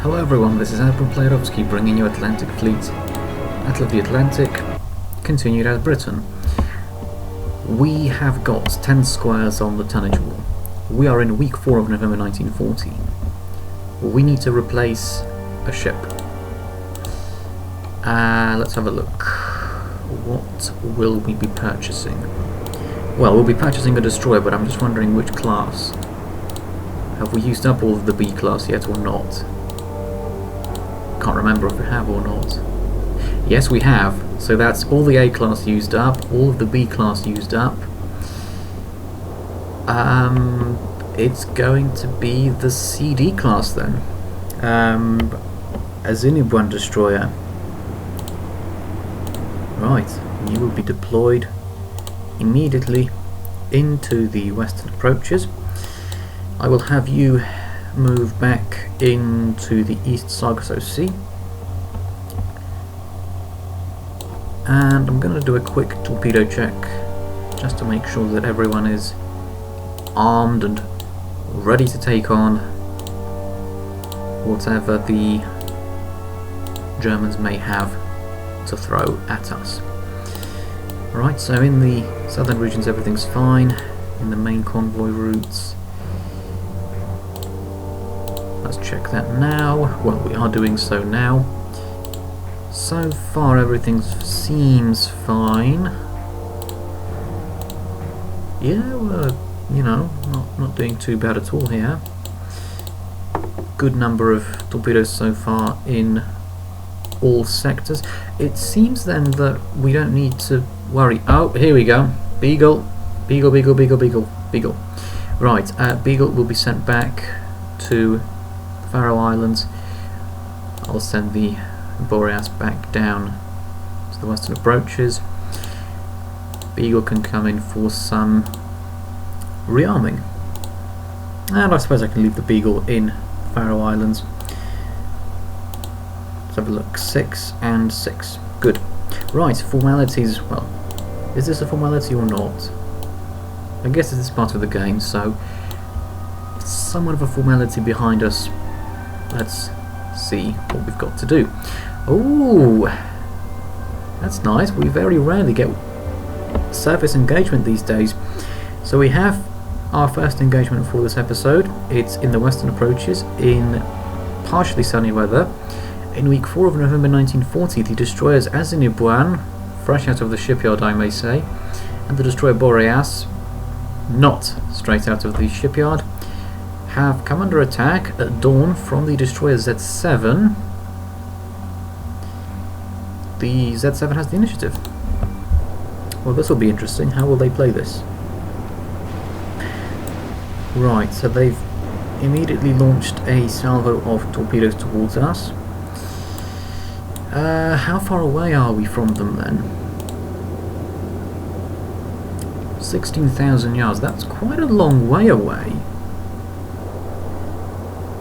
Hello everyone, this is Admiral Playerovski bringing you Atlantic Fleet. Battle of the Atlantic, continued as Britain. We have got 10 squares on the tonnage wall. We are in week 4 of November 1914. We need to replace a ship. Let's have a look. What will we be purchasing? Well, we'll be purchasing a destroyer, but I'm just wondering which class. Have we used up all of the B class yet or not? Can't remember if we have or not. Yes, we have. So that's all the A class used up, all of the B class used up. It's going to be the CD class then. A Zinibwan destroyer. Right, you will be deployed immediately into the western approaches. I will have you move back into the East Sargasso Sea, and I'm going to do a quick torpedo check just to make sure that everyone is armed and ready to take on whatever the Germans may have to throw at us. Right, so in the southern regions everything's fine. In the main convoy routes, let's check that now. Well, we are doing so now. So far everything seems fine. Yeah, we're, you know, not doing too bad at all here. Good number of torpedoes so far in all sectors. It seems then that we don't need to worry. Oh, here we go. Beagle. Beagle, Beagle, Beagle, Beagle, Beagle. Right, Beagle will be sent back to Faroe Islands. I'll send the Boreas back down to the western approaches. Beagle can come in for some rearming. And I suppose I can leave the Beagle in Faroe Islands. Let's have a look. 6 and 6. Good. Right, formalities. Well, is this a formality or not? I guess this is part of the game, so somewhat of a formality behind us. Let's see what we've got to do. Oh, that's nice. We very rarely get surface engagement these days. So we have our first engagement for this episode. It's in the western approaches in partially sunny weather. In week 4 of November 1940, the destroyers Zinibwan, fresh out of the shipyard I may say, and the destroyer Boreas, not straight out of the shipyard, have come under attack at dawn from the destroyer Z7. The Z7 has the initiative. Well, this will be interesting. How will they play this? Right, so they've immediately launched a salvo of torpedoes towards us. How far away are we from them then? 16,000 yards. That's quite a long way away.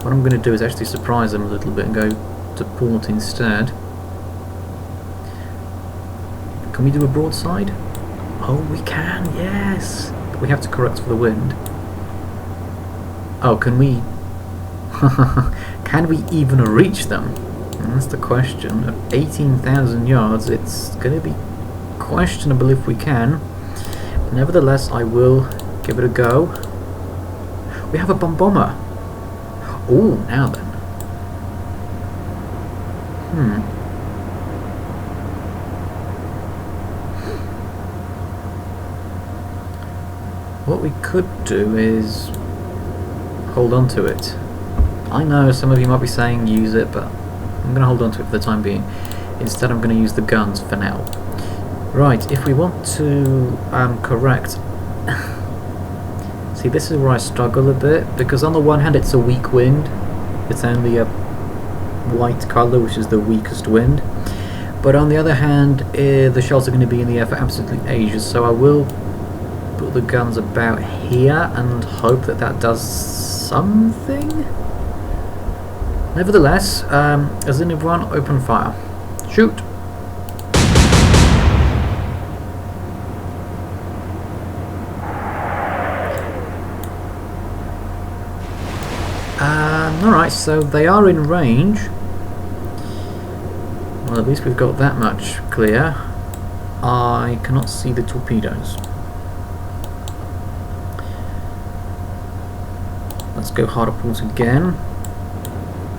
What I'm going to do is actually surprise them a little bit and go to port instead. Can we do a broadside? Oh, we can, yes! But we have to correct for the wind. Oh, can we... can we even reach them? And that's the question. At 18,000 yards, it's going to be questionable if we can. But nevertheless, I will give it a go. We have a bomber. Oh, now then. What we could do is hold on to it. I know some of you might be saying use it, but I'm going to hold on to it for the time being. Instead, I'm going to use the guns for now. Right, if we want to correct... See, this is where I struggle a bit, because on the one hand it's a weak wind. It's only a white colour, which is the weakest wind. But on the other hand, the shells are going to be in the air for absolutely ages, so I will put the guns about here and hope that that does something. Nevertheless, Zinibwan, open fire. Shoot! Alright, so they are in range. Well, at least we've got that much clear. I cannot see the torpedoes. Let's go harder port again.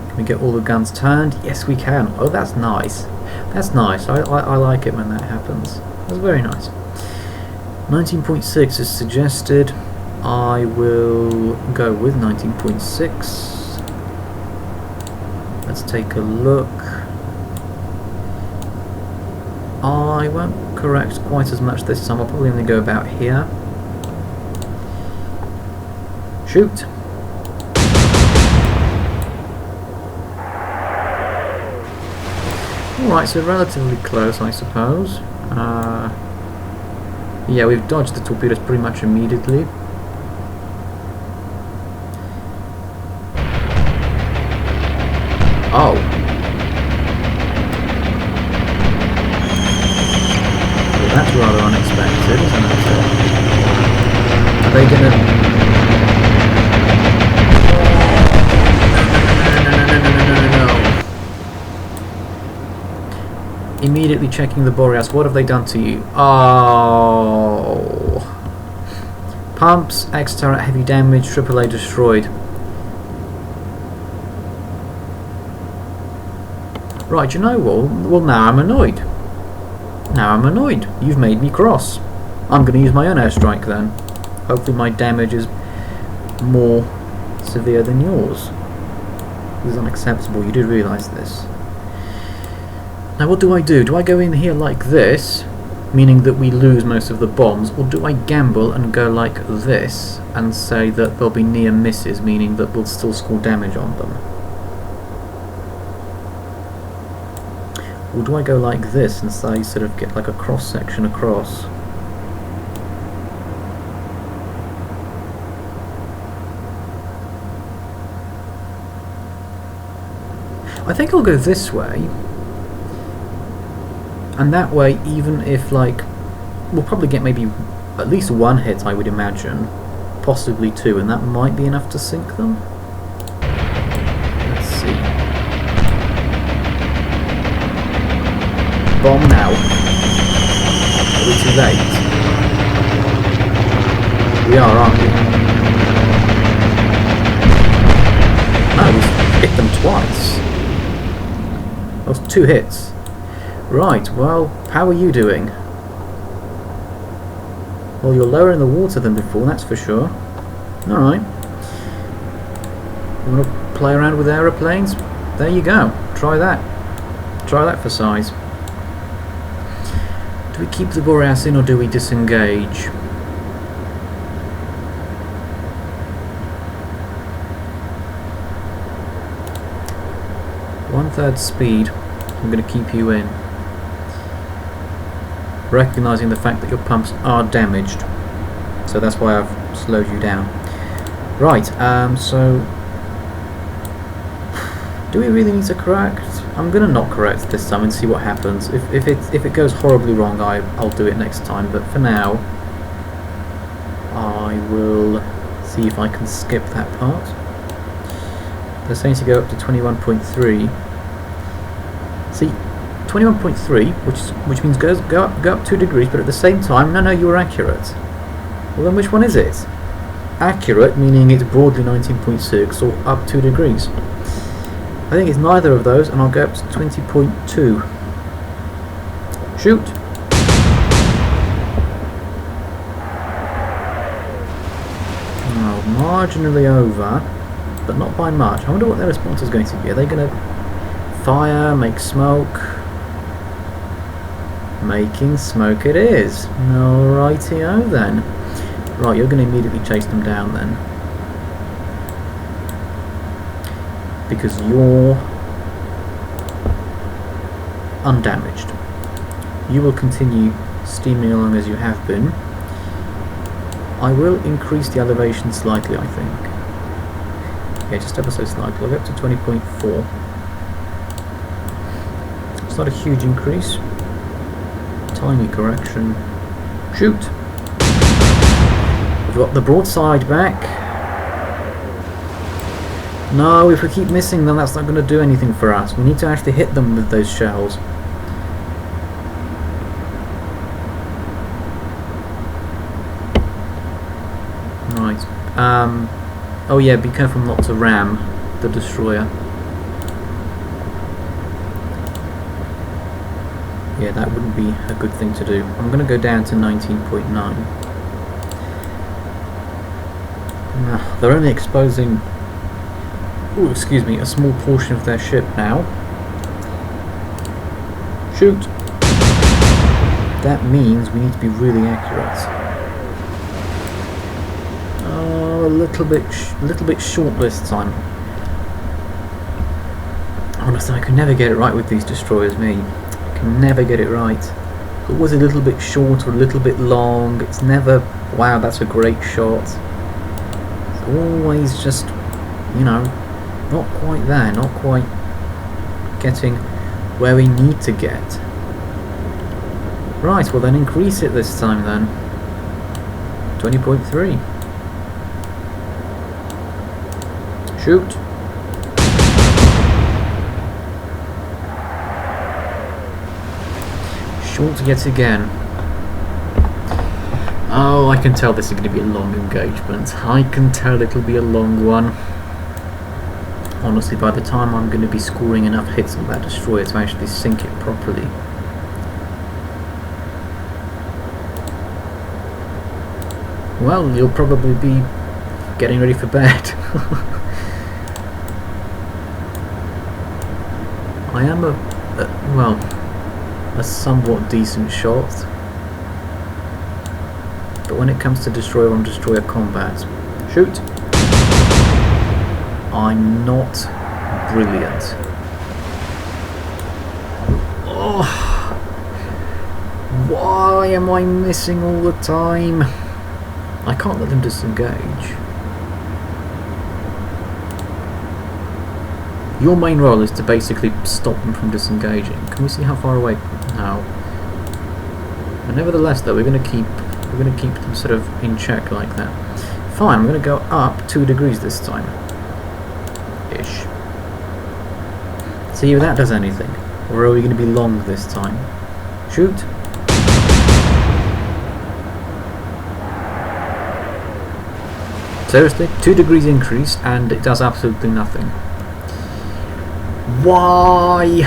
Can we get all the guns turned? Yes, we can. Oh, that's nice. That's nice. I like it when that happens. That's very nice. 19.6 is suggested. I will go with 19.6. Let's take a look. I won't correct quite as much this time. I'll probably only go about here. Shoot. Alright, so relatively close, I suppose. Yeah, we've dodged the torpedoes pretty much immediately. Oh. Well, that's rather unexpected, isn't it? Are they gonna... No. Immediately checking the Boreas. What have they done to you? Oh. Pumps, X-turret, heavy damage, AAA destroyed. Right, you know what? Well, now I'm annoyed. Now I'm annoyed. You've made me cross. I'm going to use my own airstrike then. Hopefully my damage is more severe than yours. This is unacceptable. You do realise this. Now what do? Do I go in here like this, meaning that we lose most of the bombs, or do I gamble and go like this and say that there'll be near misses, meaning that we'll still score damage on them? Or do I go like this and say sort of get like a cross section across? I think I'll go this way. And that way, even if like, we'll probably get maybe at least one hit, I would imagine. Possibly two, and that might be enough to sink them. Let's see. Bomb now. Are we too late? We are, aren't we? No, we've hit them twice. That was 2 hits. Right, well, how are you doing? Well, you're lower in the water than before, that's for sure. Alright. You want to play around with aeroplanes? There you go. Try that. Try that for size. Do we keep the Boreas in or do we disengage? One-third speed. I'm going to keep you in. Recognising the fact that your pumps are damaged. So that's why I've slowed you down. Right, so... do we really need to correct? I'm going to not correct this time and see what happens. If it goes horribly wrong, I'll do it next time. But for now, I will see if I can skip that part. They're saying to go up to 21.3. See, 21.3, which means go up 2 degrees, but at the same time, no, you were accurate. Well, then which one is it? Accurate, meaning it's broadly 19.6, or up 2 degrees. I think it's neither of those, and I'll go up to 20.2. Shoot! Oh, marginally over, but not by much. I wonder what their response is going to be. Are they going to fire, make smoke? Making smoke it is. Alrighty-o then. Right, you're going to immediately chase them down then. Because you're undamaged. You will continue steaming along as you have been. I will increase the elevation slightly, I think. Yeah, just ever so slightly. I'll go up to 20.4. It's not a huge increase. Tiny correction. Shoot! We've got the broadside back. No, if we keep missing them, that's not going to do anything for us. We need to actually hit them with those shells. Right. Oh yeah, be careful not to ram the destroyer. Yeah, that wouldn't be a good thing to do. I'm going to go down to 19.9. They're only exposing, excuse me, a small portion of their ship now. Shoot! That means we need to be really accurate. Oh, a little bit short this time. Honestly, I can never get it right with these destroyers, me. I can never get it right. It was a little bit short or a little bit long. It's never, wow, that's a great shot. It's always just, you know, not quite there, not quite getting where we need to get. Right, well then increase it this time then. 20.3. Shoot. Short yet again. Oh, I can tell this is going to be a long engagement. I can tell it'll be a long one. Honestly, by the time I'm going to be scoring enough hits on that destroyer to actually sink it properly. Well, you'll probably be getting ready for bed. I am a somewhat decent shot, but when it comes to destroyer on destroyer combat, shoot, I'm not brilliant. Oh, why am I missing all the time? I can't let them disengage. Your main role is to basically stop them from disengaging. Can we see how far away? No. But nevertheless, though, we're going to keep them sort of in check like that. Fine. I'm going to go up 2 degrees this time. Ish. See if that does anything, or are we going to be long this time? Shoot. Seriously, 2 degrees increase, and it does absolutely nothing. Why?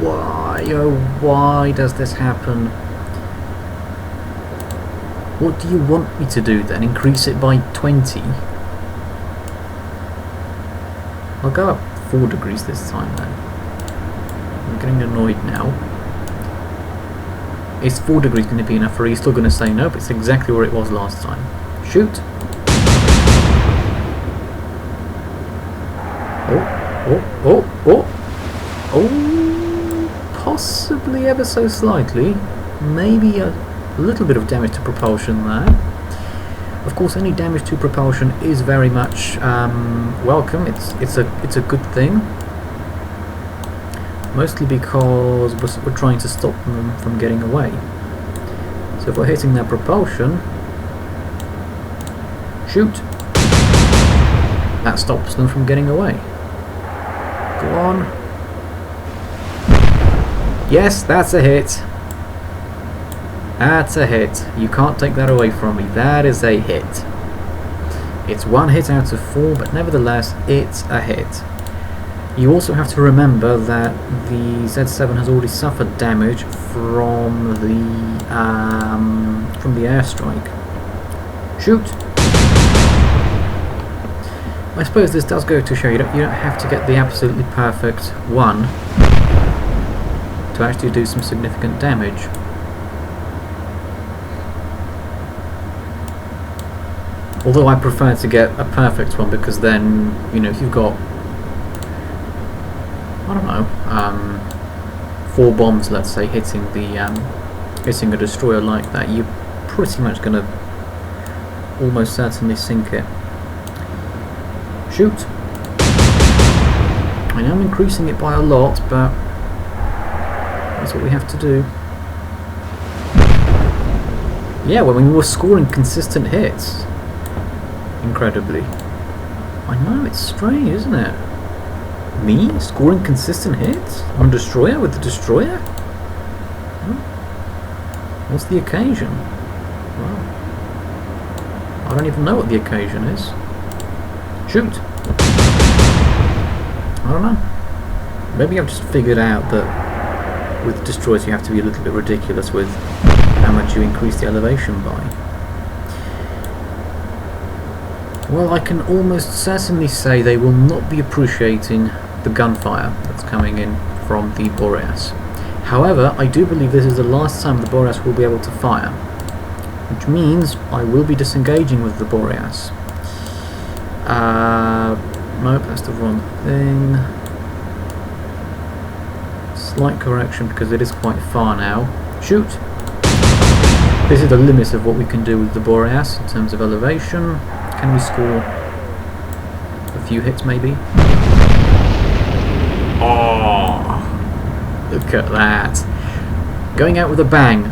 Why, oh why does this happen? What do you want me to do then? Increase it by 20? I'll go up 4 degrees this time then. I'm getting annoyed now. Is 4 degrees going to be enough, or are you still going to say nope? It's exactly where it was last time. Shoot! Oh, possibly ever so slightly, maybe a little bit of damage to propulsion there. Of course, any damage to propulsion is very much welcome. It's a good thing, mostly because we're trying to stop them from getting away. So if we're hitting their propulsion, shoot, that stops them from getting away. Go on. Yes, that's a hit. That's a hit. You can't take that away from me. That is a hit. It's 1 hit out of 4, but nevertheless, it's a hit. You also have to remember that the Z7 has already suffered damage from the airstrike. Shoot. I suppose this does go to show you don't have to get the absolutely perfect one to actually do some significant damage. Although I prefer to get a perfect one, because then, you know, if you've got, I don't know, 4 bombs, let's say, hitting a destroyer like that, you're pretty much going to almost certainly sink it. Shoot! I know I'm increasing it by a lot, but that's what we have to do. Yeah, well, we were scoring consistent hits. Incredibly. I know, it's strange, isn't it? Me scoring consistent hits on destroyer with the destroyer? What's the occasion? Well, I don't even know what the occasion is. Shoot! I don't know. Maybe I've just figured out that with destroyers you have to be a little bit ridiculous with how much you increase the elevation by. Well, I can almost certainly say they will not be appreciating the gunfire that's coming in from the Boreas. However, I do believe this is the last time the Boreas will be able to fire, which means I will be disengaging with the Boreas. Nope, that's the wrong thing. Slight correction because it is quite far now. Shoot! This is the limit of what we can do with the Boreas in terms of elevation. Can we score a few hits maybe? Oh, look at that. Going out with a bang.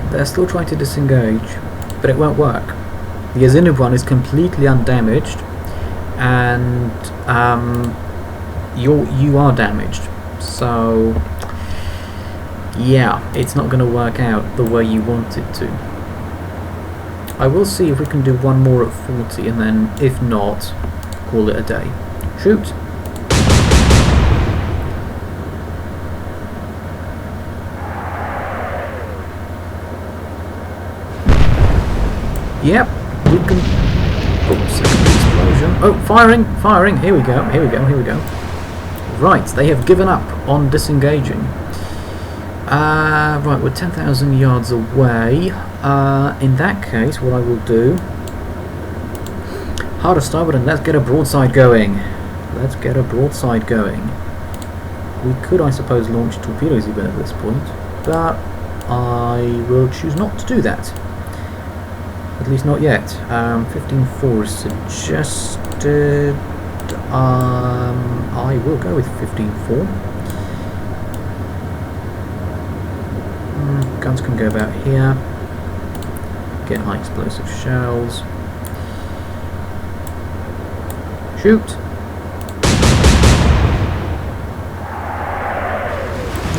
They're still trying to disengage, but it won't work. The Azinub one is completely undamaged, and you are damaged. So yeah, it's not going to work out the way you want it to. I will see if we can do one more at 40, and then if not, call it a day. Shoot! Yep, we can. Oh, second explosion. Oh, firing! Firing! Here we go, here we go, here we go. Right, they have given up on disengaging. Right, we're 10,000 yards away. In that case, what I will do... Harder starboard and let's get a broadside going. Let's get a broadside going. We could, I suppose, launch torpedoes even at this point, but I will choose not to do that. At least not yet. 15.4 is suggested. I will go with 15.4. Guns can go about here. Get high explosive shells. Shoot!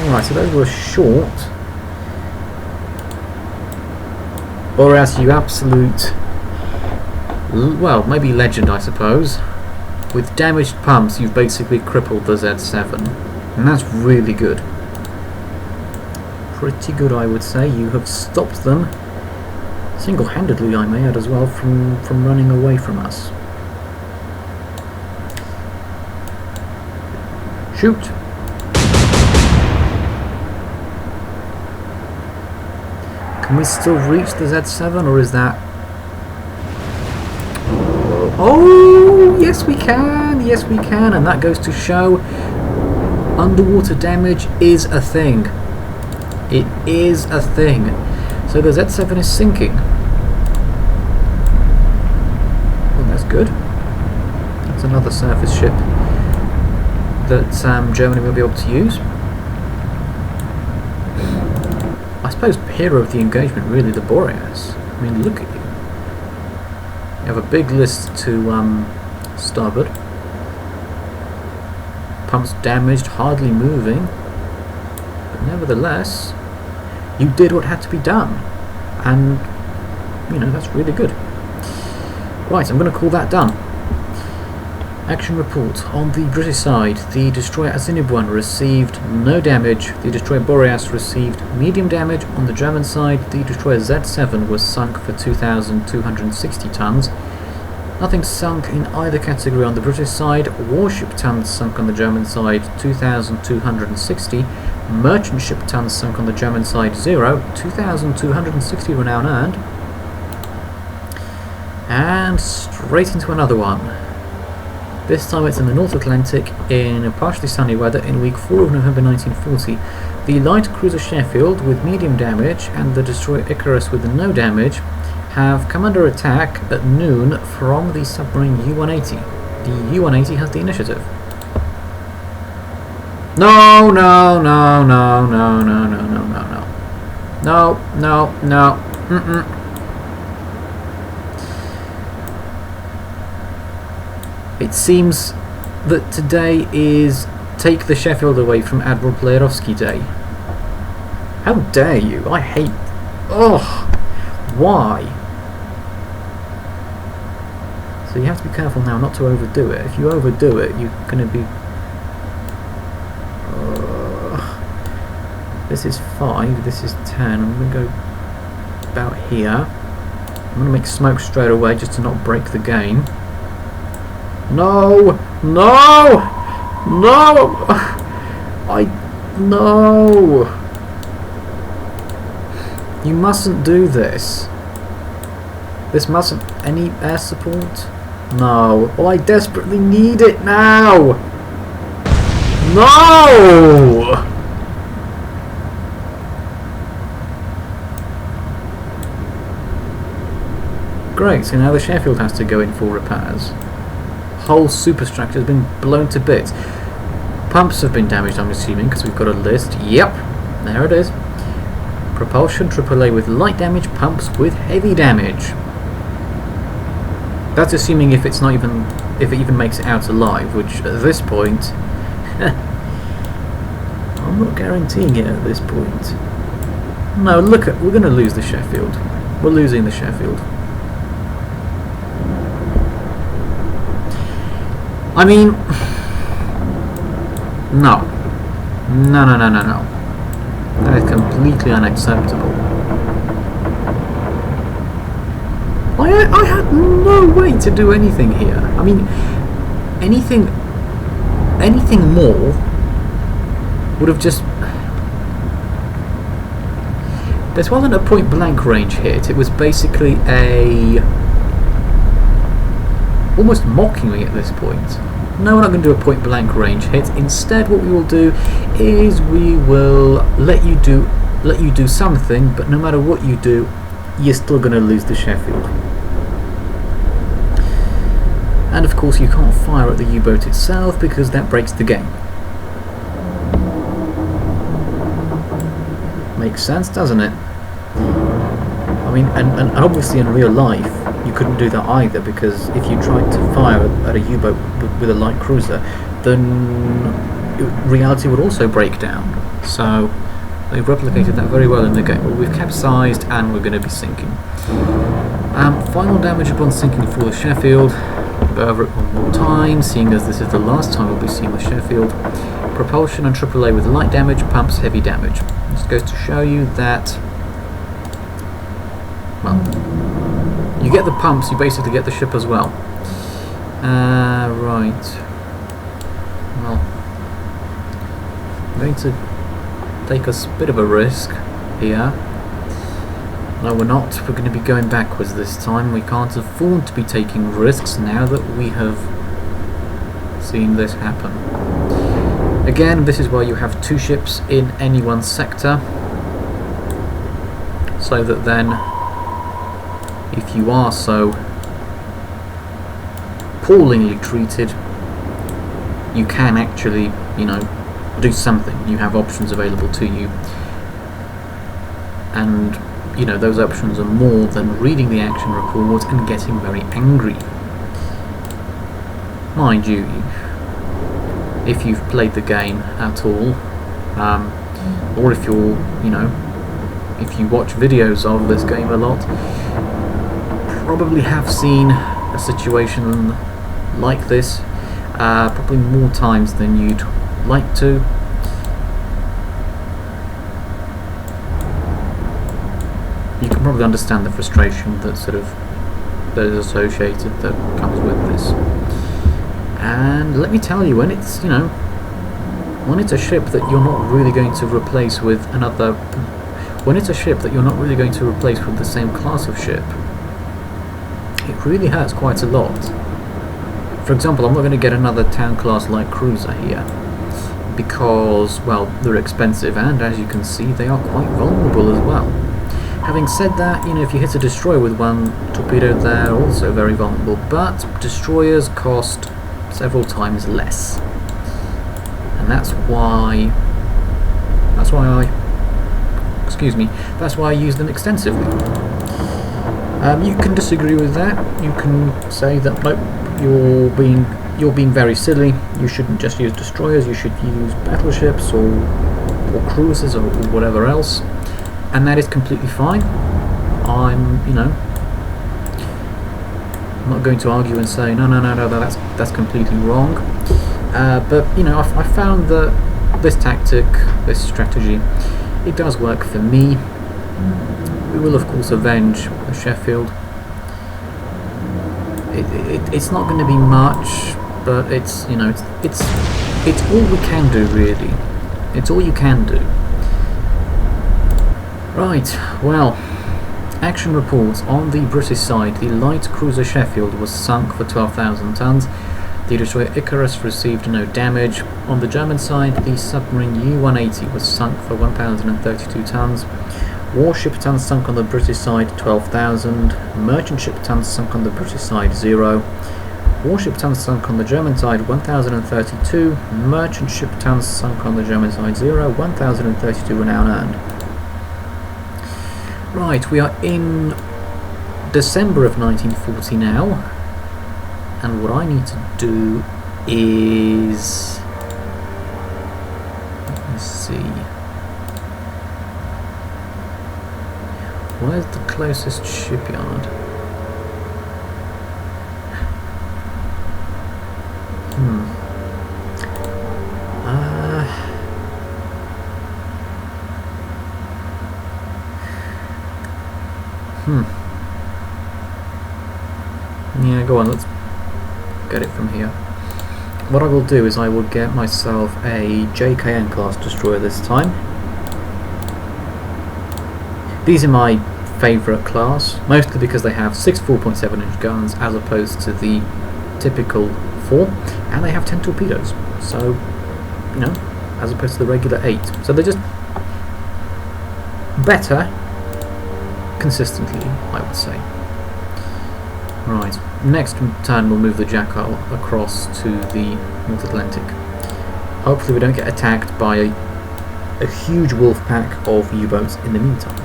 Alright, so those were short. Boreas, you absolute... well, maybe legend, I suppose. With damaged pumps, you've basically crippled the Z7. And that's really good. Pretty good, I would say. You have stopped them, single-handedly I may add as well, from running away from us. Shoot! Can we still reach the Z7, or is that... oh, yes we can! Yes we can, and that goes to show underwater damage is a thing. It is a thing. So the Z7 is sinking. Well, that's good. That's another surface ship that Germany will be able to use. I suppose hero of the engagement, really, the Boreas. I mean, look at you. You have a big list to starboard. Pumps damaged, hardly moving. But nevertheless, you did what had to be done. And, you know, that's really good. Right, I'm going to call that done. Action report. On the British side, the destroyer Azinub received no damage. The destroyer Boreas received medium damage. On the German side, the destroyer Z7 was sunk for 2,260 tons. Nothing sunk in either category on the British side. Warship tons sunk on the German side, 2,260. Merchant ship tons sunk on the German side, 0. 2,260 renown earned. And straight into another one. This time it's in the North Atlantic in partially sunny weather in week 4 of November 1940. The light cruiser Sheffield with medium damage and the destroyer Icarus with no damage have come under attack at noon from the submarine U-180. The U-180 has the initiative. No, no, no, no, no, no, no, no, no, no. No, no, no. It seems that today is Take the Sheffield Away from Admiral Playerovski Day. How dare you? I hate... Ugh! Why? So you have to be careful now not to overdo it. If you overdo it, you're going to be... This is 5, this is 10. I'm going to go about here. I'm going to make smoke straight away just to not break the game. No! No! No! No! You mustn't do this. This mustn't... Any air support? No. Well, I desperately need it now! No! Great, so now the Sheffield has to go in for repairs. Whole superstructure has been blown to bits. Pumps have been damaged, I'm assuming, because we've got a list. Yep, there it is. Propulsion, AAA with light damage, pumps with heavy damage. That's assuming if it's not even, if it even makes it out alive, which at this point, I'm not guaranteeing it at this point. No, look at, we're going to lose the Sheffield. We're losing the Sheffield. I mean, no. No, no, no, no, no. That is completely unacceptable. I had no way to do anything here. I mean, anything more would have just... This wasn't a point-blank range hit. It was basically a... almost mocking me at this point. No, we're not going to do a point-blank range hit. Instead, what we will do is we will let you do something, but no matter what you do, you're still going to lose the Sheffield. And of course, you can't fire at the U-boat itself because that breaks the game. Makes sense, doesn't it? I mean, and obviously in real life, you couldn't do that either, because if you tried to fire at a U-boat with a light cruiser, then reality would also break down. So they've replicated that very well in the game. Well, we've capsized and we're going to be sinking. Final damage upon sinking for the Sheffield. Go over it one more time, seeing as this is the last time we'll be seeing the Sheffield. Propulsion and AAA with light damage, pumps heavy damage. This goes to show you that, well, you get the pumps, you basically get the ship as well. Right. Well, I'm going to take a bit of a risk here. No, we're not. We're going to be going backwards this time. We can't afford to be taking risks now that we have seen this happen. Again, this is why you have 2 ships in any one sector, so that then, if you are so appallingly treated, you can actually, you know, do something. You have options available to you, and you know, those options are more than reading the action report and getting very angry. Mind you, if you've played the game at all, or if you're, you know, if you watch videos of this game a lot, probably have seen a situation like this, probably more times than you'd like to. You can probably understand the frustration that that is associated, that comes with this. And let me tell you, when it's, you know, when it's a ship that you're not really going to replace with another, when it's a ship that you're not really going to replace with the same class of ship, it really hurts quite a lot. For example, I'm not going to get another town class light cruiser here because, well, they're expensive, and as you can see, they are quite vulnerable as well. Having said that, you know, if you hit a destroyer with one torpedo, they're also very vulnerable, but destroyers cost several times less, and that's why I use them extensively. You can disagree with that. You can say that nope, you're being very silly. You shouldn't just use destroyers, you should use battleships or cruisers or whatever else, and that is completely fine. I'm not going to argue and say no, that's completely wrong. But I found that this tactic, this strategy, it does work for me. We will of course avenge Sheffield. It's not going to be much, but it's it's all we can do, really. It's all you can do. Right, well, action reports. On the British side, the light cruiser Sheffield was sunk for 12,000 tons. The destroyer Icarus received no damage. On the German side, the submarine U-180 was sunk for 1,032 tons. Warship tons sunk on the British side 12,000. Merchant ship tons sunk on the British side 0. Warship tons sunk on the German side 1,032. Merchant ship tons sunk on the German side 0. 1,032 were now earned. Right, we are in December of 1940 now, and what I need to do is, let me see, where's the closest shipyard? Yeah, go on, let's get it from here. What I will do is I will get myself a JKN class destroyer this time. These are my favourite class, mostly because they have 6 4.7 inch guns as opposed to the typical 4, and they have 10 torpedoes, so, as opposed to the regular 8. So they're just better consistently, I would say. Right, next turn we'll move the Jackal across to the North Atlantic. Hopefully we don't get attacked by a huge wolf pack of U-boats in the meantime.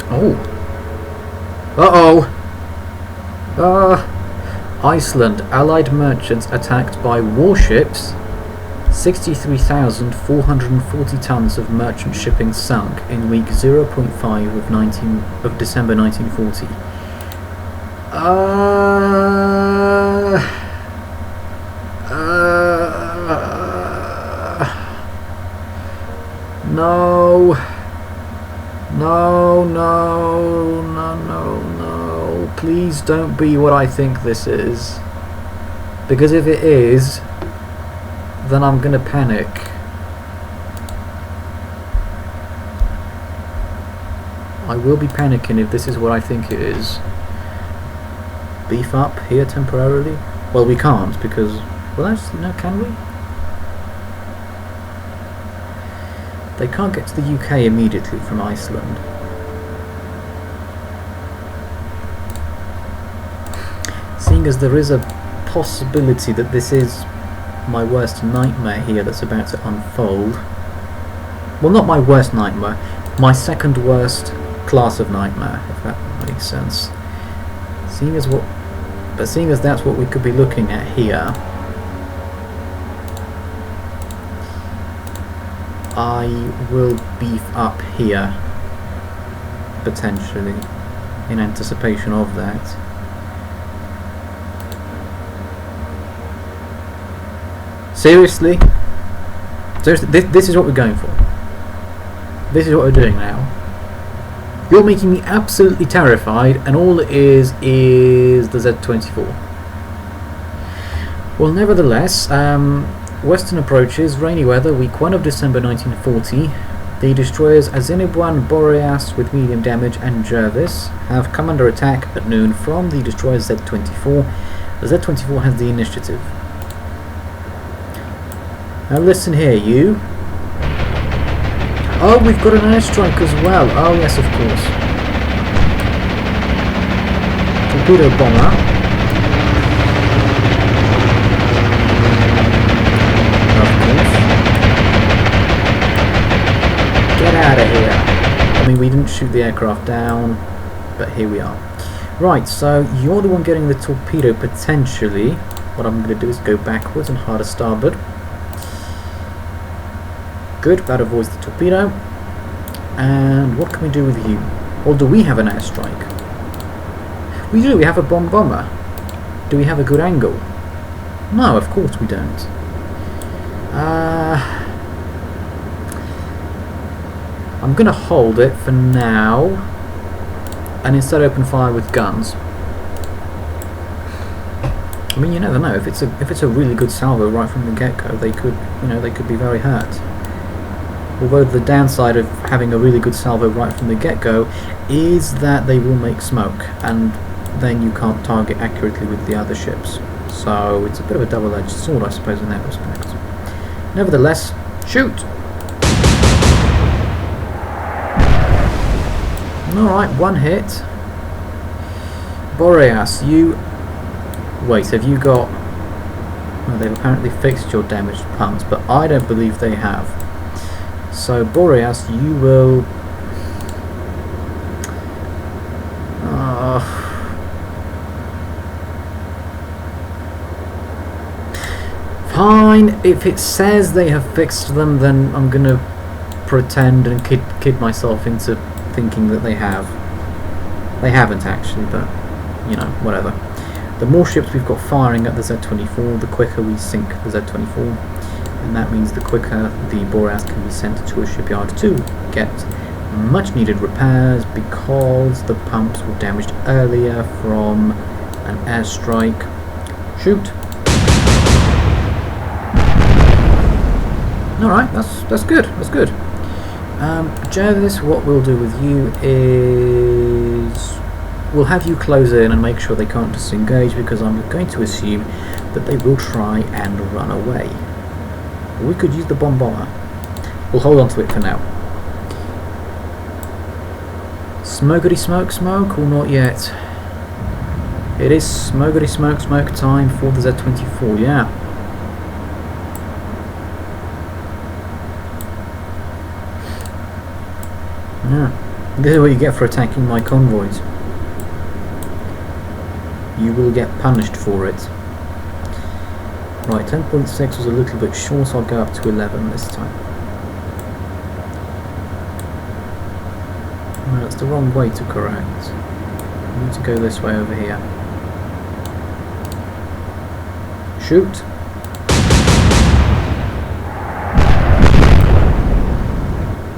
Oh! Iceland, Allied merchants attacked by warships. 63,440 tons of merchant shipping sunk in week 0.5 of December 1940. No, please don't be what I think this is, because if it is, then I'm gonna panic. I will be panicking if this is what I think it is. Beef up here temporarily? Well, we can't because, well, actually, no, can we? They can't get to the UK immediately from Iceland. Seeing as there is a possibility that this is my worst nightmare here that's about to unfold. Well, not my worst nightmare, my second worst class of nightmare, if that makes sense. Seeing as that's what we could be looking at here, I will beef up here, potentially, in anticipation of that. Seriously? Seriously, this is what we're going for. This is what we're doing now. You're making me absolutely terrified, and all it is the Z-24. Well, nevertheless, western approaches, rainy weather, week 1 of December 1940. The destroyers Azinibuan, Boreas with medium damage and Jervis have come under attack at noon from the destroyer Z-24. The Z-24 has the initiative. Now listen here, you. Oh, we've got an airstrike as well. Oh yes, of course. Torpedo bomber. Of course. Get out of here. I mean, we didn't shoot the aircraft down, but here we are. Right, so you're the one getting the torpedo potentially. what I'm going to do is go backwards and hard a starboard. Good, that avoids the torpedo. And what can we do with you? Or do we have an airstrike? We do, we have a bomber. Do we have a good angle? No, of course we don't. I'm going to hold it for now and instead open fire with guns. I mean, you never know. If it's a really good salvo right from the get-go, they could be very hurt. Although the downside of having a really good salvo right from the get-go is that they will make smoke, and then you can't target accurately with the other ships. So it's a bit of a double-edged sword, I suppose, in that respect. Nevertheless, shoot! Alright, one hit. Boreas, you... Wait, have you got... Well, they've apparently fixed your damaged pumps, but I don't believe they have. So, Boreas, you will... Fine, if it says they have fixed them, then I'm gonna pretend and kid myself into thinking that they have. They haven't actually, but, you know, whatever. The more ships we've got firing at the Z-24, the quicker we sink the Z-24, and that means the quicker the Boreas can be sent to a shipyard to get much needed repairs, because the pumps were damaged earlier from an airstrike. Shoot! Alright, that's good, that's good. Jervis, what we'll do with you is we'll have you close in and make sure they can't disengage, because I'm going to assume that they will try and run away. We could use the bomber. We'll hold on to it for now. Smokety smoke or not yet? It is smokety smoke time for the Z-24, yeah. Yeah, this is what you get for attacking my convoys. You will get punished for it. Right, 10.6 was a little bit short, so I'll go up to 11 this time. No, that's the wrong way to correct. I need to go this way over here. Shoot!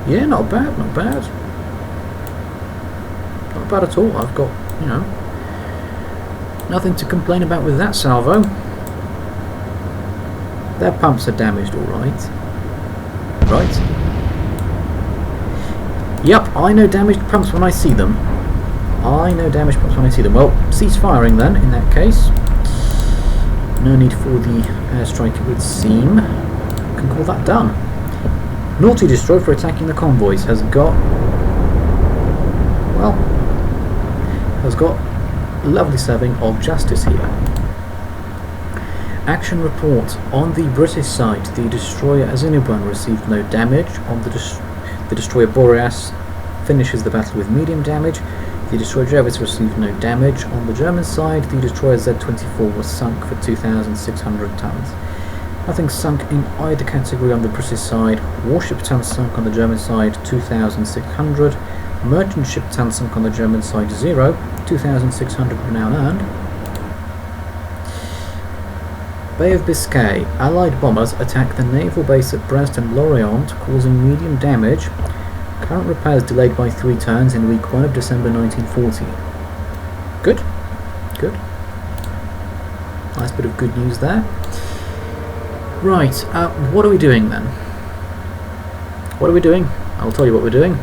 Yeah, not bad, not bad. Not bad at all. I've got, you know, nothing to complain about with that salvo. Their pumps are damaged, alright. Right. Yep, I know damaged pumps when I see them. I know damaged pumps when I see them. Well, cease firing then, in that case. No need for the airstrike, it would seem. I can call that done. Naughty Destroy for attacking the convoys has got... well... has got a lovely serving of justice here. Action report. On the British side, the destroyer Admiral received no damage. On the destroyer Boreas finishes the battle with medium damage. The destroyer Jervis received no damage. On the German side, the destroyer Z-24 was sunk for 2,600 tons. Nothing sunk in either category on the British side. Warship tons sunk on the German side, 2,600. Merchant ship tons sunk on the German side, 0. 2,600 renown earned. Bay of Biscay. Allied bombers attack the naval base at Brest and Lorient, causing medium damage. Current repairs delayed by 3 turns in week 1 of December 1940. Good. Good. Nice bit of good news there. Right, what are we doing then? What are we doing? I'll tell you what we're doing.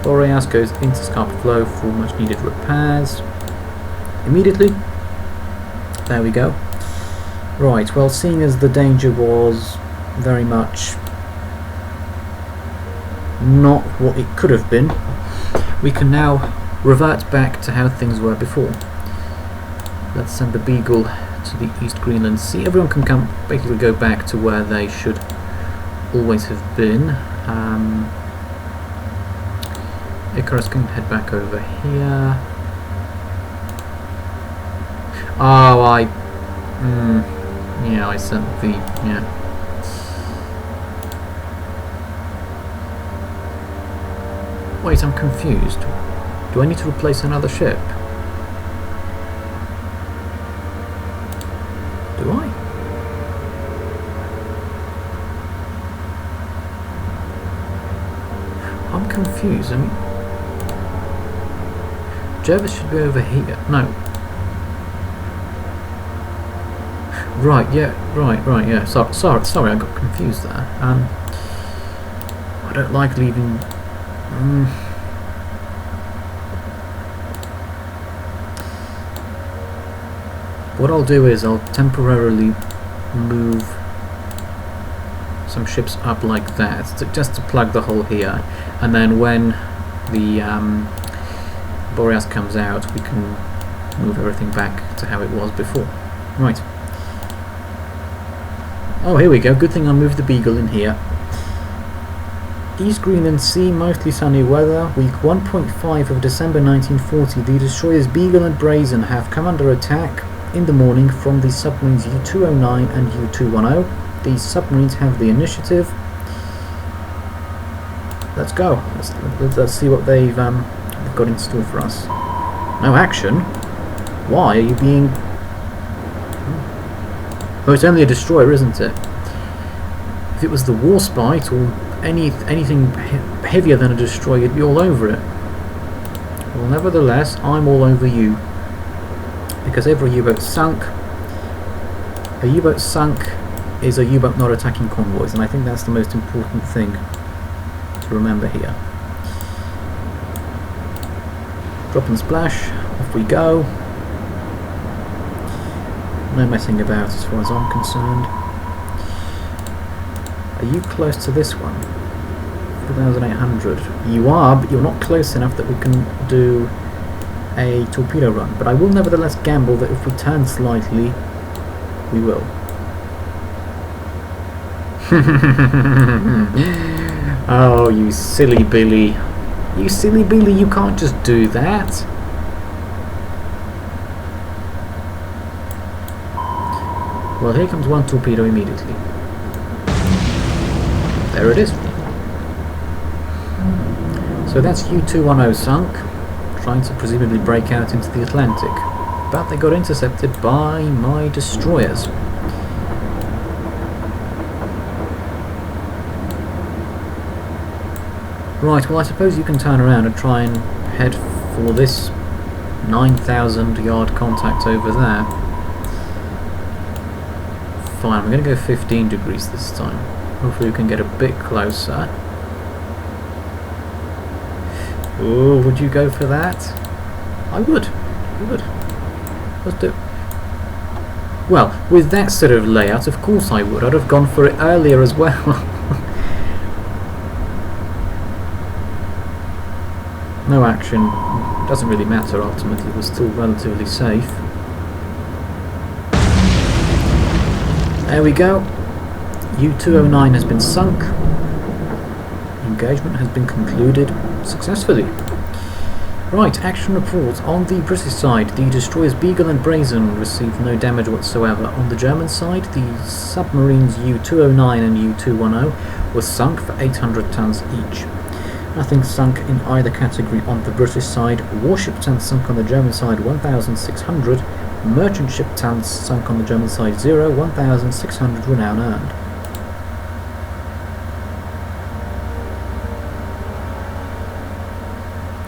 Boreas goes into Scarpa Flow for much needed repairs. Immediately. There we go. Right, well, seeing as the danger was very much not what it could have been, we can now revert back to how things were before. Let's send the Beagle to the East Greenland Sea. Everyone can basically go back to where they should always have been. Icarus can head back over here. Oh, Yeah, I sent the... yeah. Wait, I'm confused. Do I need to replace another ship? Do I? I'm confused. I mean, Jervis should be over here. No. Right. Yeah. Right. Yeah. Sorry. I got confused there. I don't like leaving. What I'll do is I'll temporarily move some ships up like that, just to plug the hole here, and then when the Boreas comes out, we can move everything back to how it was before. Right. Oh, here we go. Good thing I moved the Beagle in here. East Greenland Sea, mostly sunny weather. Week 1.5 of December 1940. The destroyers Beagle and Brazen have come under attack in the morning from the submarines U-209 and U-210. These submarines have the initiative. Let's go. Let's see what they've got in store for us. No action? Why are you being... Oh, it's only a destroyer, isn't it? If it was the Warspite or anything heavier than a destroyer, you'd be all over it. Well, nevertheless, I'm all over you. Because every U-boat sunk, a U-boat sunk is a U-boat not attacking convoys, and I think that's the most important thing to remember here. Drop and splash, off we go. No messing about as far as I'm concerned. Are you close to this one? 4,800. You are, but you're not close enough that we can do a torpedo run. But I will nevertheless gamble that if we turn slightly, we will. Oh, you silly Billy. You silly Billy, you can't just do that. Well, here comes one torpedo immediately. There it is. So that's U-210 sunk, trying to presumably break out into the Atlantic. But they got intercepted by my destroyers. Right, well I suppose you can turn around and try and head for this 9,000 yard contact over there. Fine, I'm going to go 15 degrees this time. Hopefully we can get a bit closer. Oh, would you go for that? I would. Let's do it. Well, with that sort of layout, of course I would. I'd have gone for it earlier as well. No action. Doesn't really matter ultimately. We're still relatively safe. There we go. U-209 has been sunk. Engagement has been concluded successfully. Right, action report. On the British side, the destroyers Beagle and Brazen received no damage whatsoever. On the German side, the submarines U-209 and U-210 were sunk for 800 tons each. Nothing sunk in either category on the British side. Warship tons sunk on the German side 1,600. Merchant ship tons sunk on the German side 0. 1,600 renown earned.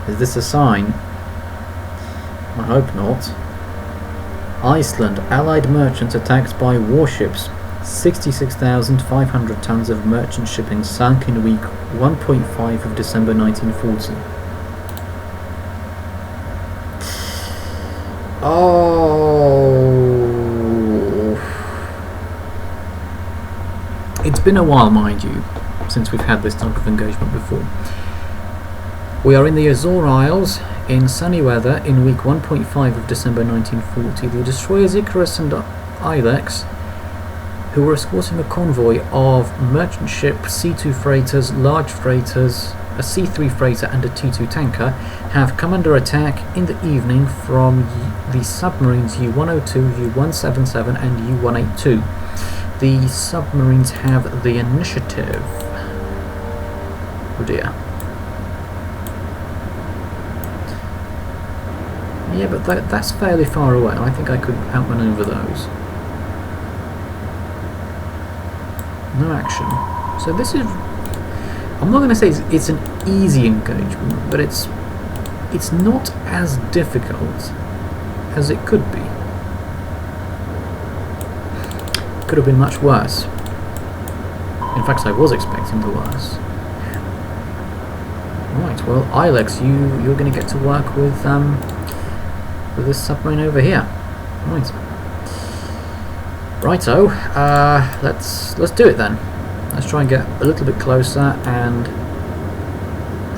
Is this a sign? I hope not. Iceland, Allied merchants attacked by warships. 66,500 tons of merchant shipping sunk in week 1.5 of December 1940. Oh, it's been a while, mind you, since we've had this type of engagement before. We are in the Azore Isles in sunny weather in week 1.5 of December 1940. The destroyers Icarus and Ilex, who were escorting a convoy of merchant ship C2 freighters, large freighters, a C3 freighter and a T2 tanker, have come under attack in the evening from the the submarines U-102, U-177 and U-182. The submarines have the initiative. Oh dear. Yeah, but that's fairly far away. I think I could outmaneuver those. No action. So this is... I'm not going to say it's an easy engagement, but it's not as difficult as it could be. Could have been much worse. In fact, I was expecting the worst. Right, well, Ilex, you're going to get to work with this submarine over here. Right. Righto. Let's do it then. Let's try and get a little bit closer and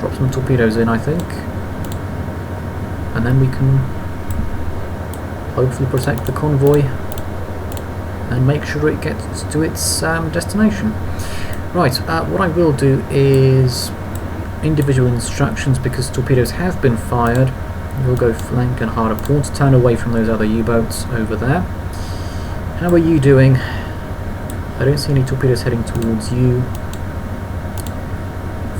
drop some torpedoes in, I think, and then we can hopefully protect the convoy and make sure it gets to its destination. Right, what I will do is individual instructions, because torpedoes have been fired. We'll go flank and harder port, turn away from those other U-boats over there. How are you doing? I don't see any torpedoes heading towards you.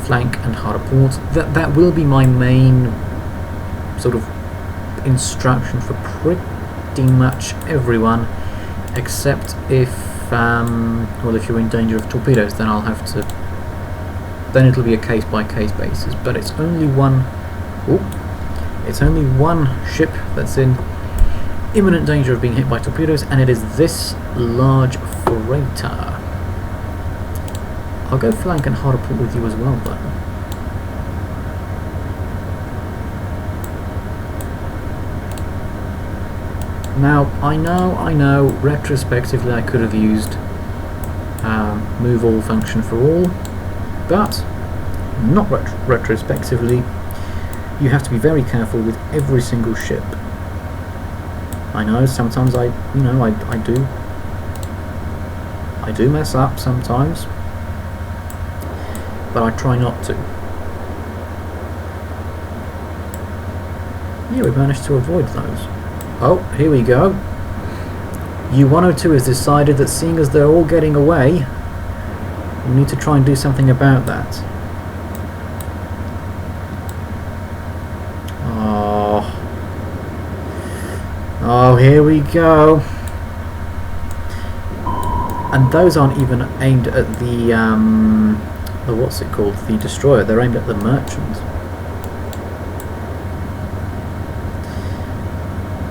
Flank and harder port. That will be my main sort of instruction for pretty much everyone, except if well, if you're in danger of torpedoes, then I'll have to. Then it'll be a case-by-case basis. But it's only one. It's only one ship that's in imminent danger of being hit by torpedoes, and it is this large freighter. I'll go flank and harder port with you as well, though. Now, I know, retrospectively I could have used move all function for all, but not retrospectively. You have to be very careful with every single ship. I know sometimes I do mess up sometimes, but I try not to. Yeah, we managed to avoid those. Oh, here we go. U-102 has decided that seeing as they're all getting away, we need to try and do something about that. Oh, here we go. And those aren't even aimed at the what's it called? The destroyer. They're aimed at the merchant.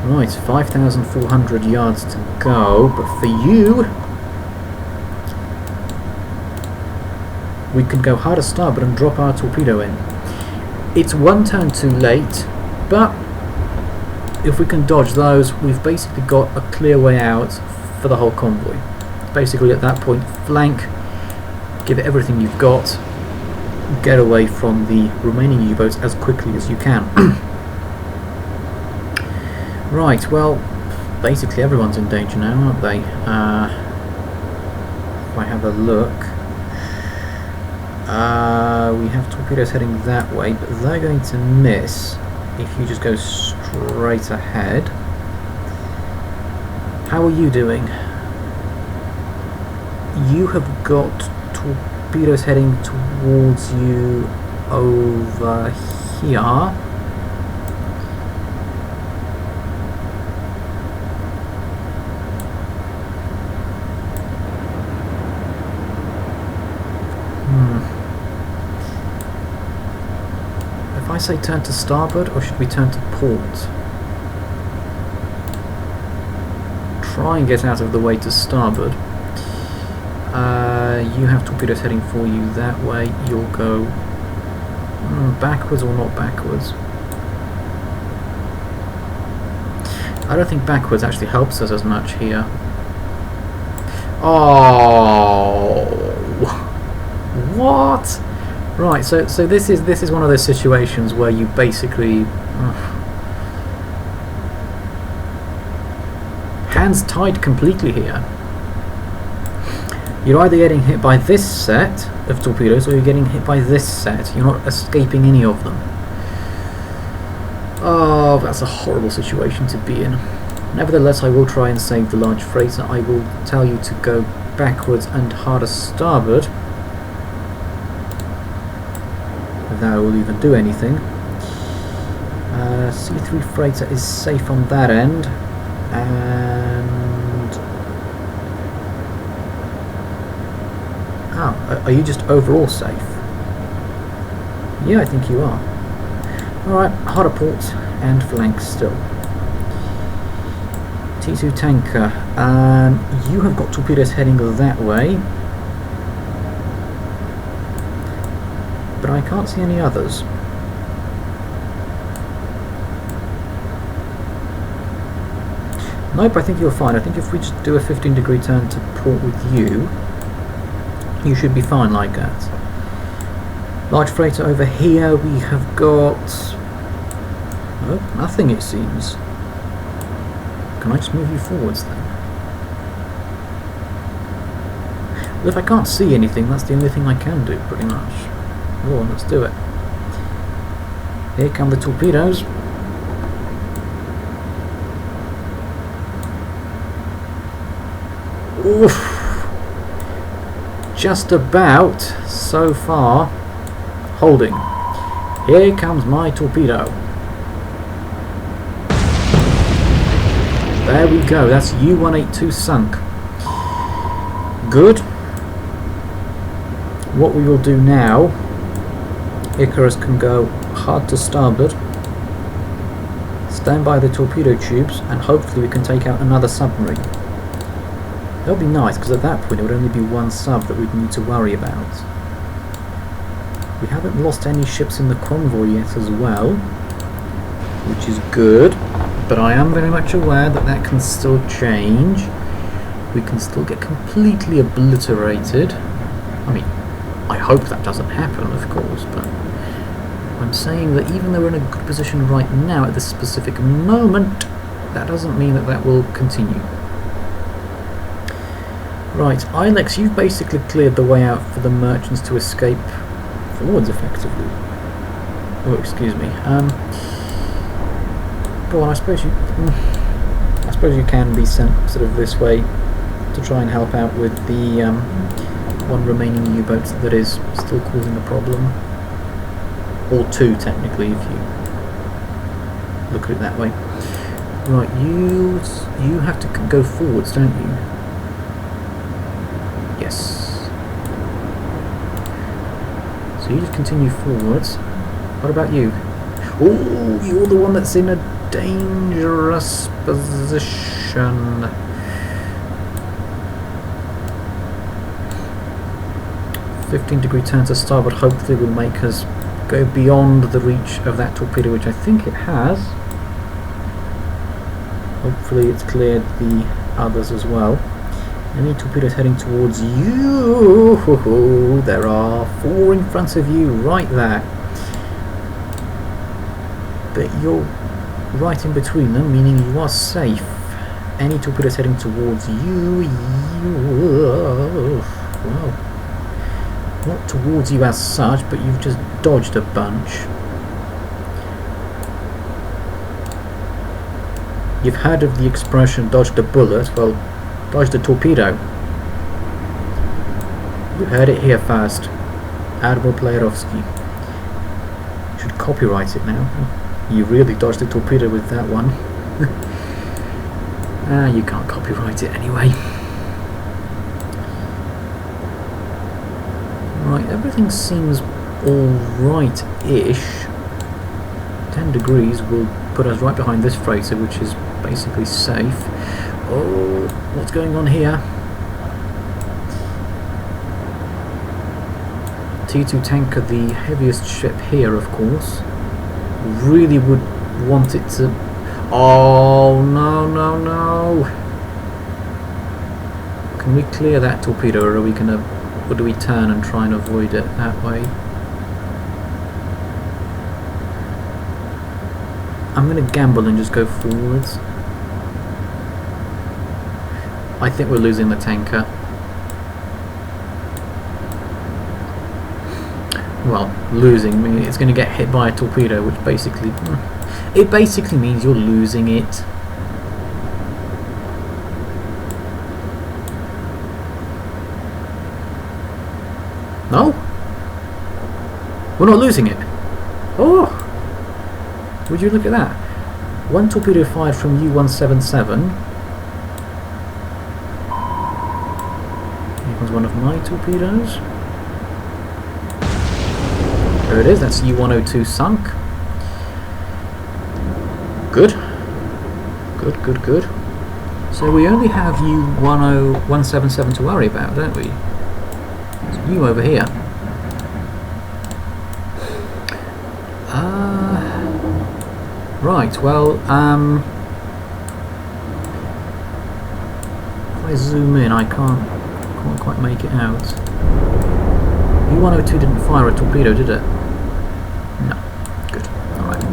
Right, 5,400 yards to go, but for you, we can go harder starboard and drop our torpedo in. It's one turn too late, but if we can dodge those, we've basically got a clear way out for the whole convoy. Basically at that point, flank, give it everything you've got, get away from the remaining U-boats as quickly as you can. Right, well, basically everyone's in danger now, aren't they? If I have a look, we have torpedoes heading that way, but they're going to miss if you just go straight ahead. How are you doing? You have got torpedoes heading towards you over here. If I say turn to starboard, or should we turn to port? Try and get out of the way to starboard. You have torpedoes heading for you that way. You'll go backwards or not backwards. I don't think backwards actually helps us as much here. Oh, what? Right, so this is one of those situations where you basically hands tied completely here. You're either getting hit by this set of torpedoes or you're getting hit by this set. You're not escaping any of them. Oh, Oh, that's a horrible situation to be in. Nevertheless, I will try and save the large freighter. I will tell you to go backwards and harder starboard. If that will even do anything. C3 freighter is safe on that end. And... oh, are you just overall safe? Yeah, I think you are. Alright, harder port and flank still. T2 tanker, you have got torpedoes heading that way, but I can't see any others. Nope, I think you're fine. I think if we just do a 15-degree turn to port with you, you should be fine like that. Large freighter over here, we have got... oh, nothing it seems. Can I just move you forwards then? Well, if I can't see anything, that's the only thing I can do, pretty much. Oh, let's do it. Here come the torpedoes. Oof! Just about, so far. Holding. Here comes my torpedo. There we go, that's U-182 sunk. Good. What we will do now, Icarus can go hard to starboard, stand by the torpedo tubes, and hopefully we can take out another submarine. That would be nice, because at that point it would only be one sub that we'd need to worry about. We haven't lost any ships in the convoy yet as well, which is good. But I am very much aware that that can still change. We can still get completely obliterated. I mean, I hope that doesn't happen, of course, but I'm saying that even though we're in a good position right now at this specific moment, that doesn't mean that that will continue. Right, Ilex, you've basically cleared the way out for the merchants to escape forwards effectively. Oh, excuse me. Go on, I suppose you can be sent sort of this way to try and help out with the one remaining U-boat that is still causing a problem, or two technically if you look at it that way. Right, you have to go forwards, don't you? Yes. So you just continue forwards. What about you? Oh, you're the one that's in a dangerous position. "15-degree turn to starboard" hopefully will make us go beyond the reach of that torpedo, which I think it has. Hopefully it's cleared the others as well. Any torpedoes heading towards you? There are 4 in front of you, right there. But you're right in between them, meaning you are safe. Any torpedoes heading towards you, well, not towards you as such, but you've just dodged a bunch. You've heard of the expression "dodged a bullet"? Well, dodged a torpedo. You heard it here first. Admiral Playerovski. Should copyright it now. You really dodged a torpedo with that one. You can't copyright it anyway. Right, everything seems alright-ish. 10 degrees will put us right behind this freighter, which is basically safe. Oh, what's going on here? T2 tanker, the heaviest ship here, of course. Really would want it to... oh, no, no, no! Can we clear that torpedo, or are we gonna... or do we turn and try and avoid it that way? I'm gonna gamble and just go forwards. I think we're losing the tanker. Well, losing, I mean, it's going to get hit by a torpedo, which basically... It basically means you're losing it. No? We're not losing it. Oh! Would you look at that? One torpedo fired from U-177. Here comes one of my torpedoes. There it is, that's U-102 sunk. Good. Good, good, good. So we only have U-177 to worry about, don't we? It's U over here. Right, well, if I zoom in, I can't quite make it out. U-102 didn't fire a torpedo, did it? No. Good. Alright.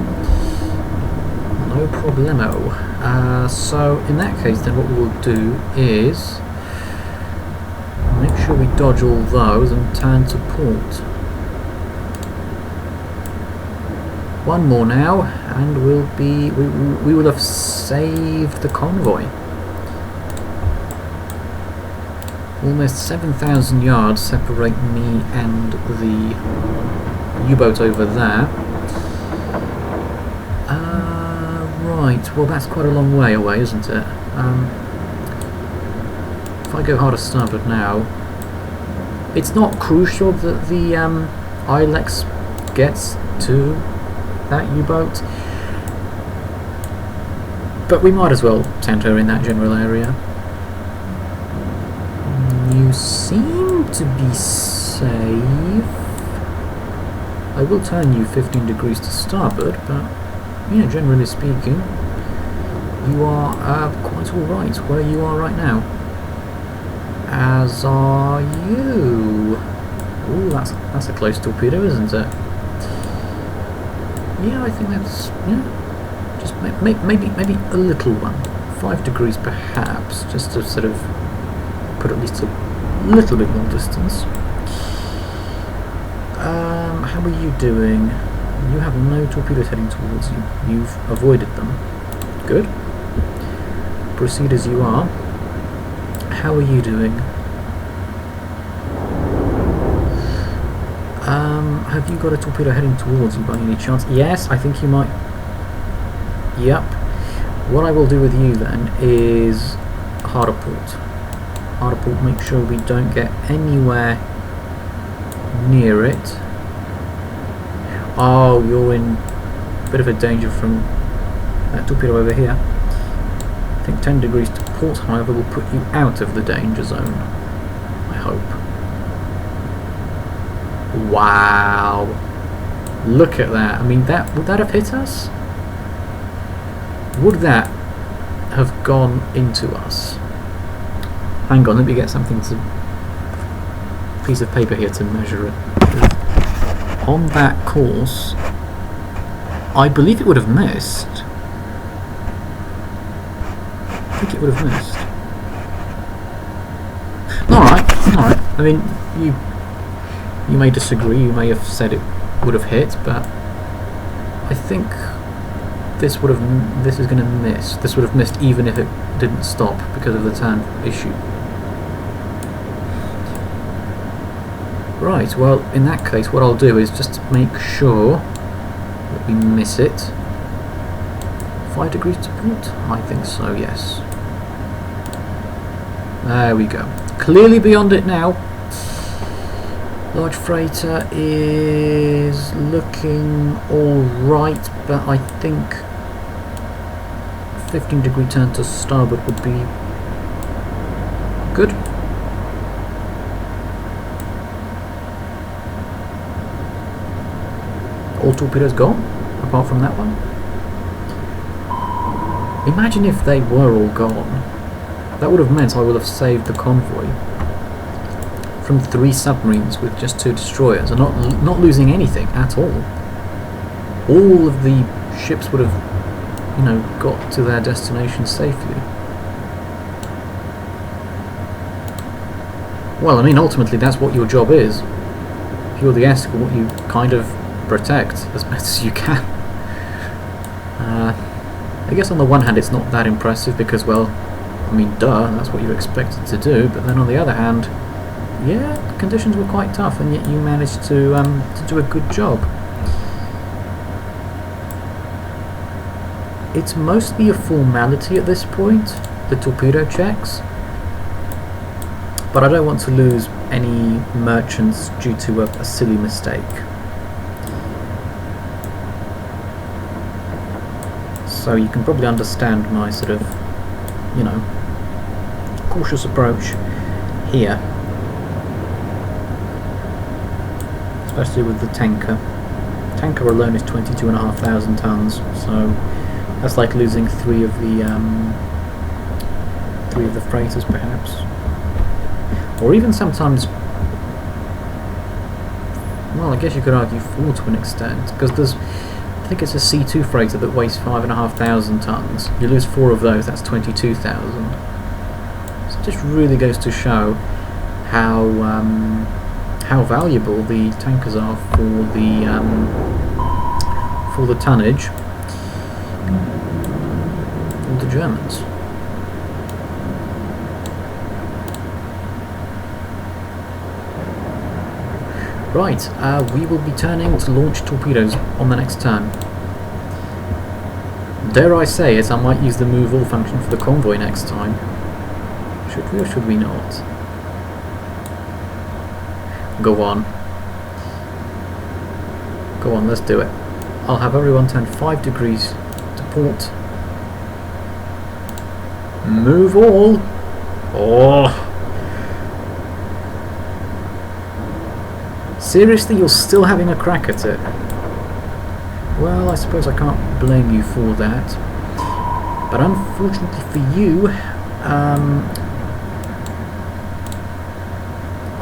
No problemo. So, in that case, then what we'll do is make sure we dodge all those and turn to port. One more now, and we'll be we will have saved the convoy. Almost 7,000 yards separate me and the U-boat over there. Right, well that's quite a long way away, isn't it? If I go hard to starboard now, it's not crucial that the ILEX gets to that U-boat, but we might as well send her in that general area. You seem to be safe. I will turn you 15 degrees to starboard, but yeah, generally speaking, you are quite alright where you are right now. As are you. Ooh, that's a close torpedo, isn't it? Yeah, I think that's, yeah, just maybe a little one, 5 degrees perhaps, just to sort of put at least a little bit more distance. How are you doing? You have no torpedoes heading towards you. You've avoided them. Good. Proceed as you are. How are you doing? Have you got a torpedo heading towards you by any chance? Yes, I think you might. Yep. What I will do with you then is harder port. Harder port, make sure we don't get anywhere near it. Oh, you're in a bit of a danger from that torpedo over here. I think 10 degrees to port, however, will put you out of the danger zone. I hope. Wow. Look at that. I mean, would that have hit us? Would that have gone into us? Hang on, let me get something to... piece of paper here to measure it. On that course, I believe it would have missed. I think it would have missed. Alright. I mean, you may disagree, you may have said it would have hit, but I think this is going to miss. This would have missed even if it didn't stop because of the turn issue. Right, well, in that case, what I'll do is just make sure that we miss it. 5 degrees to port? I think so, yes. There we go. Clearly beyond it now. Large freighter is looking alright, but I think 15 degree turn to starboard would be good. All torpedoes gone, apart from that one. Imagine if they were all gone. That would have meant I would have saved the convoy from 3 submarines with just 2 destroyers, and not losing anything at all. All of the ships would have, you know, got to their destination safely. Well, I mean, ultimately that's what your job is. If you're the escort, you kind of protect as best as you can. I guess on the one hand it's not that impressive because, well, I mean, duh, that's what you expected to do, but then on the other hand, yeah, the conditions were quite tough, and yet you managed to do a good job. It's mostly a formality at this point, the torpedo checks, but I don't want to lose any merchants due to a silly mistake. So you can probably understand my sort of, you know, cautious approach here, especially with the tanker. Tanker alone is 22,500 tons, so that's like losing three of the freighters, perhaps, or even sometimes. Well, I guess you could argue 4 to an extent, because there's, I think it's a C2 freighter that weighs 5,500 tons. You lose 4 of those, that's 22,000. So it just really goes to show how valuable the tankers are for the tonnage for the Germans. Right, we will be turning to launch torpedoes on the next turn. Dare I say it, I might use the move all function for the convoy next time. Should we or should we not? Go on. Go on, let's do it. I'll have everyone turn 5 degrees to port. Move all! Oh! Seriously, you're still having a crack at it? Well, I suppose I can't blame you for that. But unfortunately for you,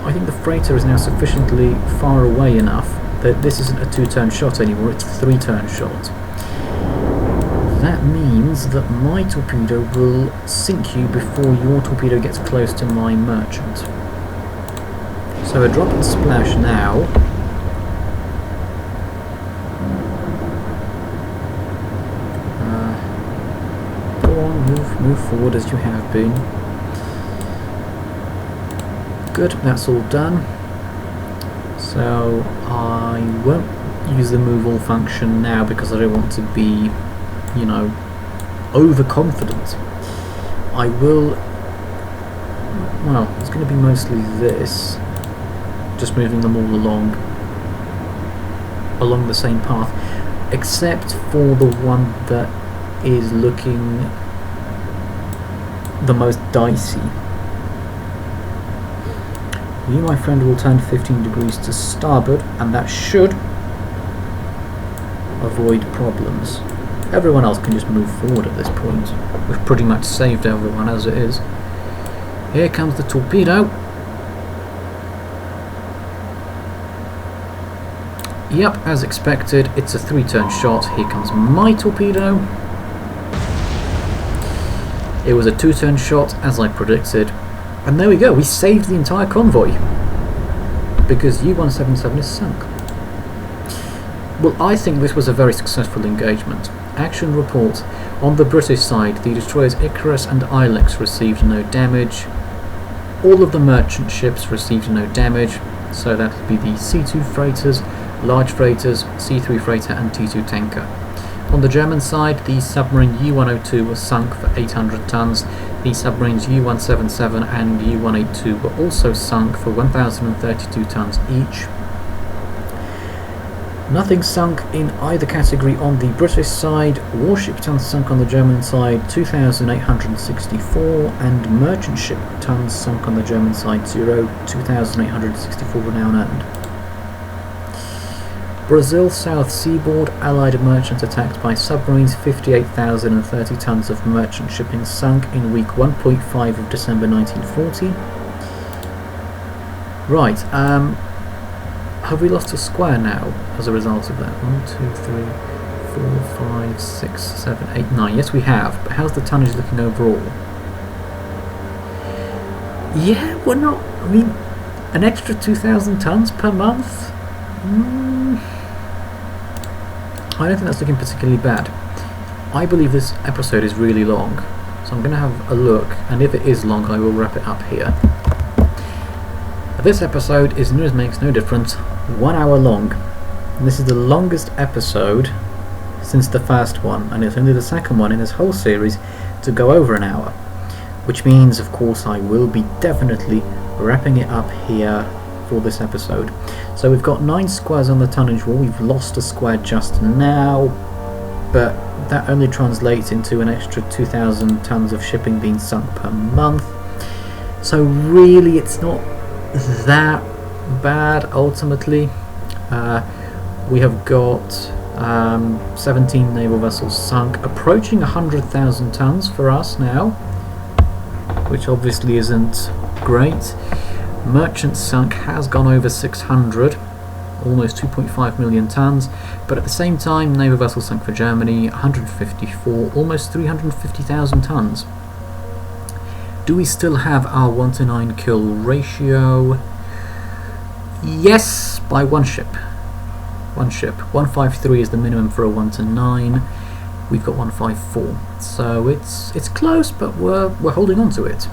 I think the freighter is now sufficiently far away enough that this isn't a 2-turn shot anymore, it's a 3-turn shot. That means that my torpedo will sink you before your torpedo gets close to my merchant. So a drop and splash now. Go on, move forward as you have been. Good, that's all done. So I won't use the move all function now because I don't want to be, you know, overconfident. I will, well, it's going to be mostly this. Just moving them all along the same path, except for the one that is looking the most dicey. You, my friend, will turn 15 degrees to starboard, and that should avoid problems. Everyone else can just move forward at this point. We've pretty much saved everyone as it is. Here comes the torpedo. Yep, as expected, it's a 3-turn shot. Here comes my torpedo. It was a 2-turn shot, as I predicted. And there we go, we saved the entire convoy. Because U-177 is sunk. Well, I think this was a very successful engagement. Action report. On the British side, the destroyers Icarus and Ilex received no damage. All of the merchant ships received no damage. So that would be the C2 freighters, large freighters, C3 freighter and T2 tanker. On the German side, the submarine U-102 was sunk for 800 tons. The submarines U-177 and U-182 were also sunk for 1,032 tons each. Nothing sunk in either category on the British side. Warship tons sunk on the German side, 2,864, and merchant ship tons sunk on the German side, 0, 2,864 renown earned. Brazil South Seaboard, Allied merchants attacked by submarines, 58,030 tons of merchant shipping sunk in week 1.5 of December 1940. Right, have we lost a square now as a result of that? 1, 2, 3, 4, 5, 6, 7, 8, 9. Yes, we have, but how's the tonnage looking overall? Yeah, we're not, I mean, an extra 2,000 tons per month? I don't think that's looking particularly bad. I believe this episode is really long, so I'm going to have a look, and if it is long I will wrap it up here. This episode is makes no difference, 1 hour long. And this is the longest episode since the first one, and it's only the second one in this whole series to go over an hour. Which means, of course, I will be definitely wrapping it up here for this episode. So we've got 9 squares on the tonnage wall. We've lost a square just now, but that only translates into an extra 2,000 tons of shipping being sunk per month. So really it's not that bad ultimately. We have got 17 naval vessels sunk, approaching 100,000 tons for us now, which obviously isn't great. Merchant sunk has gone over 600, almost 2.5 million tons, but at the same time naval vessels sunk for Germany, 154, almost 350,000 tons. Do we still have our 1 to 9 kill ratio? Yes, by one ship. 153 is the minimum for a 1 to 9. We've got 154, so it's close, but we're holding on to it.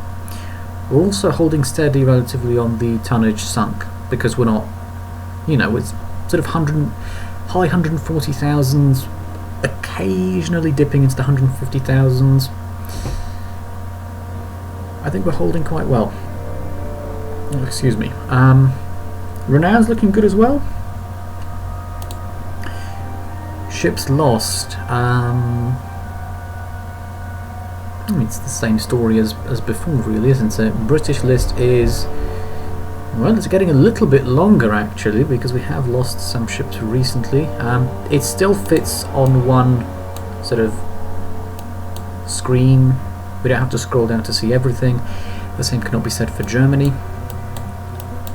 We're also holding steady relatively on the tonnage sunk, because we're not, you know, it's sort of high 140,000s, occasionally dipping into the 150,000s. I think we're holding quite well. Oh, excuse me. Renown's looking good as well. Ships lost. I mean, it's the same story as before, really, isn't it? British list is, well, it's getting a little bit longer actually, because we have lost some ships recently. It still fits on one sort of screen. We don't have to scroll down to see everything. The same cannot be said for Germany.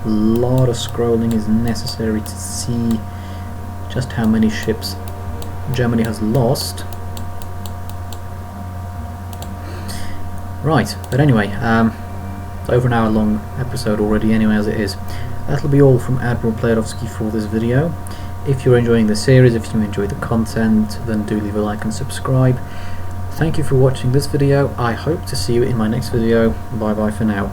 A lot of scrolling is necessary to see just how many ships Germany has lost. Right, but anyway, it's over an hour long episode already anyway as it is. That'll be all from Admiral Playerovski for this video. If you're enjoying the series, if you enjoy the content, then do leave a like and subscribe. Thank you for watching this video. I hope to see you in my next video. Bye bye for now.